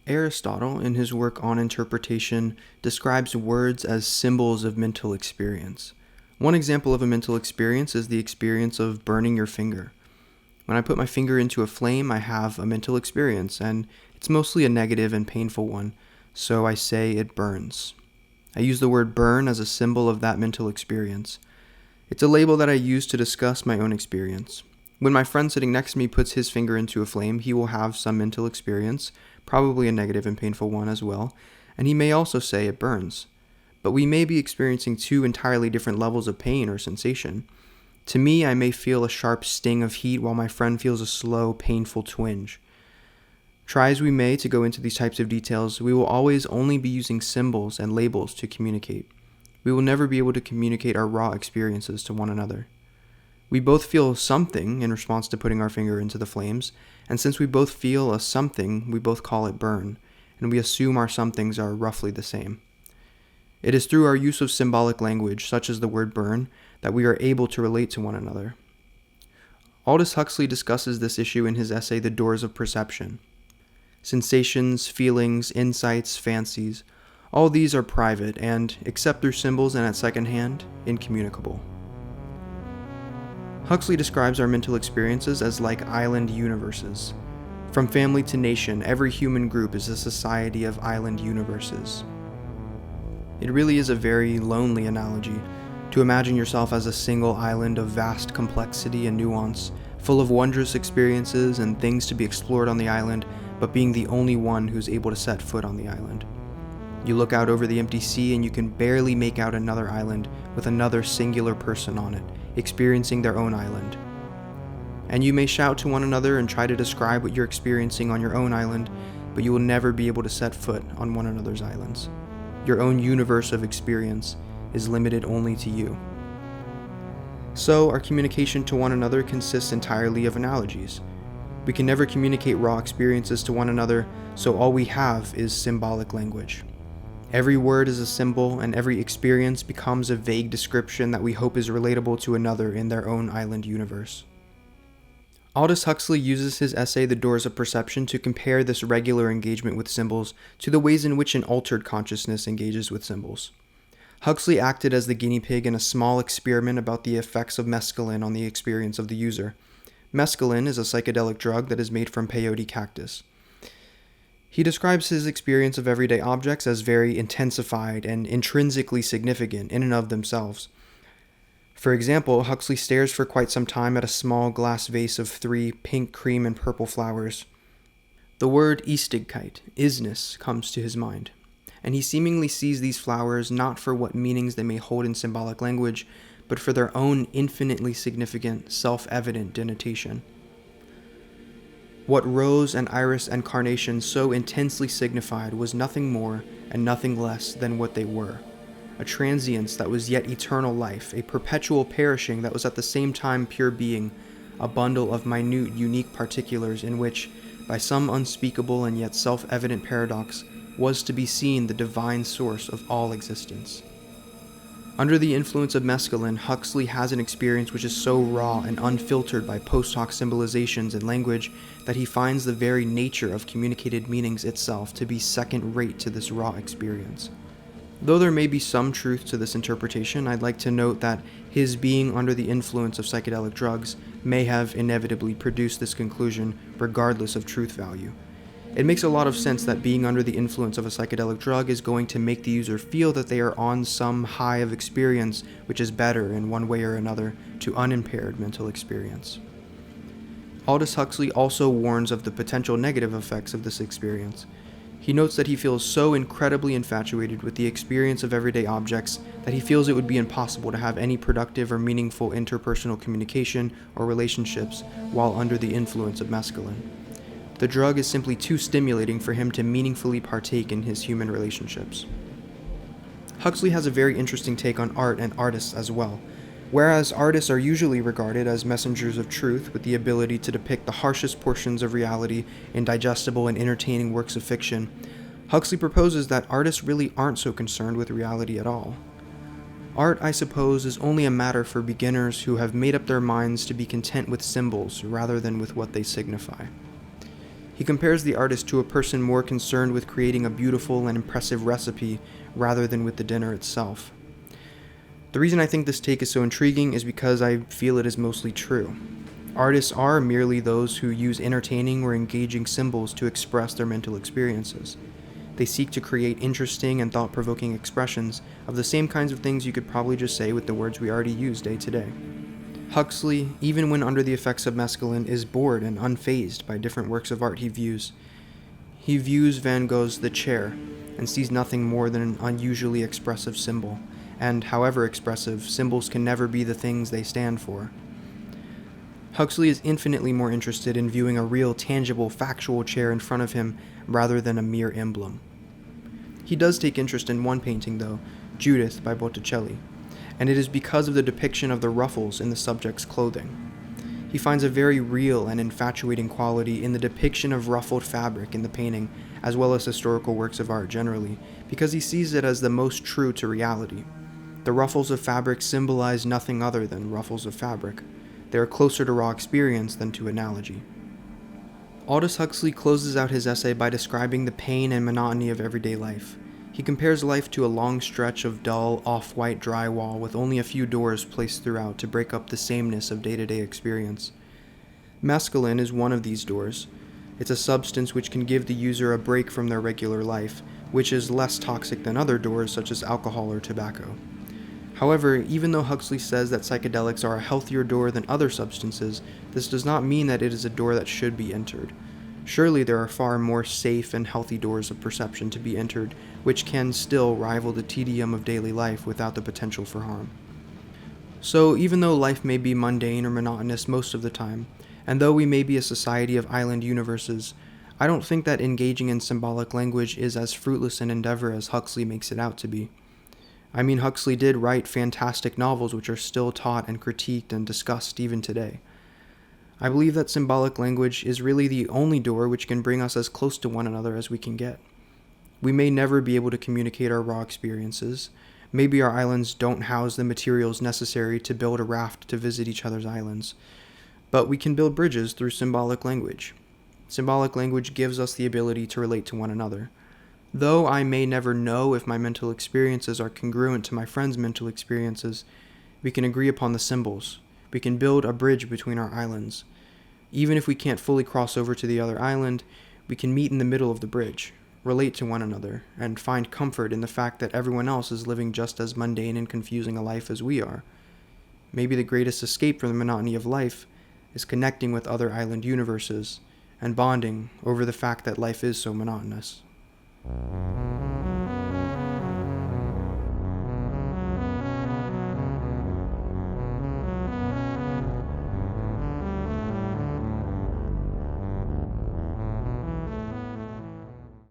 Aristotle, in his work on interpretation, describes words as symbols of mental experience. One example of a mental experience is the experience of burning your finger. When I put my finger into a flame, I have a mental experience, and it's mostly a negative and painful one, so I say it burns. I use the word burn as a symbol of that mental experience. It's a label that I use to discuss my own experience. When my friend sitting next to me puts his finger into a flame, he will have some mental experience, probably a negative and painful one as well, and he may also say it burns. But we may be experiencing two entirely different levels of pain or sensation. To me, I may feel a sharp sting of heat while my friend feels a slow, painful twinge. Try as we may to go into these types of details, we will always only be using symbols and labels to communicate. We will never be able to communicate our raw experiences to one another. We both feel something in response to putting our finger into the flames, and since we both feel a something, we both call it burn, and we assume our somethings are roughly the same. It is through our use of symbolic language, such as the word burn, that we are able to relate to one another. Aldous Huxley discusses this issue in his essay The Doors of Perception. Sensations, feelings, insights, fancies, all these are private and, except through symbols and at second hand, incommunicable. Huxley describes our mental experiences as like island universes. From family to nation, every human group is a society of island universes. It really is a very lonely analogy to imagine yourself as a single island of vast complexity and nuance, full of wondrous experiences and things to be explored on the island, but being the only one who's able to set foot on the island. You look out over the empty sea and you can barely make out another island with another singular person on it, experiencing their own island. And you may shout to one another and try to describe what you're experiencing on your own island, but you will never be able to set foot on one another's islands. Your own universe of experience is limited only to you. So, our communication to one another consists entirely of analogies. We can never communicate raw experiences to one another, so all we have is symbolic language. Every word is a symbol, and every experience becomes a vague description that we hope is relatable to another in their own island universe. Aldous Huxley uses his essay The Doors of Perception to compare this regular engagement with symbols to the ways in which an altered consciousness engages with symbols. Huxley acted as the guinea pig in a small experiment about the effects of mescaline on the experience of the user. Mescaline is a psychedelic drug that is made from peyote cactus. He describes his experience of everyday objects as very intensified and intrinsically significant in and of themselves. For example, Huxley stares for quite some time at a small glass vase of 3 pink, cream, and purple flowers. The word Istigkeit, isness, comes to his mind, and he seemingly sees these flowers not for what meanings they may hold in symbolic language, but for their own infinitely significant, self-evident denotation. What rose and iris and carnation so intensely signified was nothing more and nothing less than what they were. A transience that was yet eternal life, a perpetual perishing that was at the same time pure being, a bundle of minute, unique particulars in which, by some unspeakable and yet self-evident paradox, was to be seen the divine source of all existence. Under the influence of mescaline, Huxley has an experience which is so raw and unfiltered by post hoc symbolizations and language that he finds the very nature of communicated meanings itself to be second rate to this raw experience. Though there may be some truth to this interpretation, I'd like to note that his being under the influence of psychedelic drugs may have inevitably produced this conclusion regardless of truth value. It makes a lot of sense that being under the influence of a psychedelic drug is going to make the user feel that they are on some high of experience which is better in one way or another to unimpaired mental experience. Aldous Huxley also warns of the potential negative effects of this experience. He notes that he feels so incredibly infatuated with the experience of everyday objects that he feels it would be impossible to have any productive or meaningful interpersonal communication or relationships while under the influence of mescaline. The drug is simply too stimulating for him to meaningfully partake in his human relationships. Huxley has a very interesting take on art and artists as well. Whereas artists are usually regarded as messengers of truth with the ability to depict the harshest portions of reality in digestible and entertaining works of fiction, Huxley proposes that artists really aren't so concerned with reality at all. Art, I suppose, is only a matter for beginners who have made up their minds to be content with symbols rather than with what they signify. He compares the artist to a person more concerned with creating a beautiful and impressive recipe rather than with the dinner itself. The reason I think this take is so intriguing is because I feel it is mostly true. Artists are merely those who use entertaining or engaging symbols to express their mental experiences. They seek to create interesting and thought-provoking expressions of the same kinds of things you could probably just say with the words we already use day to day. Huxley, even when under the effects of mescaline, is bored and unfazed by different works of art he views. He views Van Gogh's The Chair and sees nothing more than an unusually expressive symbol, and however expressive, symbols can never be the things they stand for. Huxley is infinitely more interested in viewing a real, tangible, factual chair in front of him rather than a mere emblem. He does take interest in one painting, though, Judith by Botticelli, and it is because of the depiction of the ruffles in the subject's clothing. He finds a very real and infatuating quality in the depiction of ruffled fabric in the painting, as well as historical works of art generally, because he sees it as the most true to reality. The ruffles of fabric symbolize nothing other than ruffles of fabric. They are closer to raw experience than to analogy. Aldous Huxley closes out his essay by describing the pain and monotony of everyday life. He compares life to a long stretch of dull, off-white drywall with only a few doors placed throughout to break up the sameness of day-to-day experience. Mescaline is one of these doors. It's a substance which can give the user a break from their regular life, which is less toxic than other doors such as alcohol or tobacco. However, even though Huxley says that psychedelics are a healthier door than other substances, this does not mean that it is a door that should be entered. Surely there are far more safe and healthy doors of perception to be entered, which can still rival the tedium of daily life without the potential for harm. So even though life may be mundane or monotonous most of the time, and though we may be a society of island universes, I don't think that engaging in symbolic language is as fruitless an endeavor as Huxley makes it out to be. I mean, Huxley did write fantastic novels which are still taught and critiqued and discussed even today. I believe that symbolic language is really the only door which can bring us as close to one another as we can get. We may never be able to communicate our raw experiences. Maybe our islands don't house the materials necessary to build a raft to visit each other's islands. But we can build bridges through symbolic language. Symbolic language gives us the ability to relate to one another. Though I may never know if my mental experiences are congruent to my friend's mental experiences, we can agree upon the symbols. We can build a bridge between our islands. Even if we can't fully cross over to the other island, we can meet in the middle of the bridge, relate to one another, and find comfort in the fact that everyone else is living just as mundane and confusing a life as we are. Maybe the greatest escape from the monotony of life is connecting with other island universes and bonding over the fact that life is so monotonous.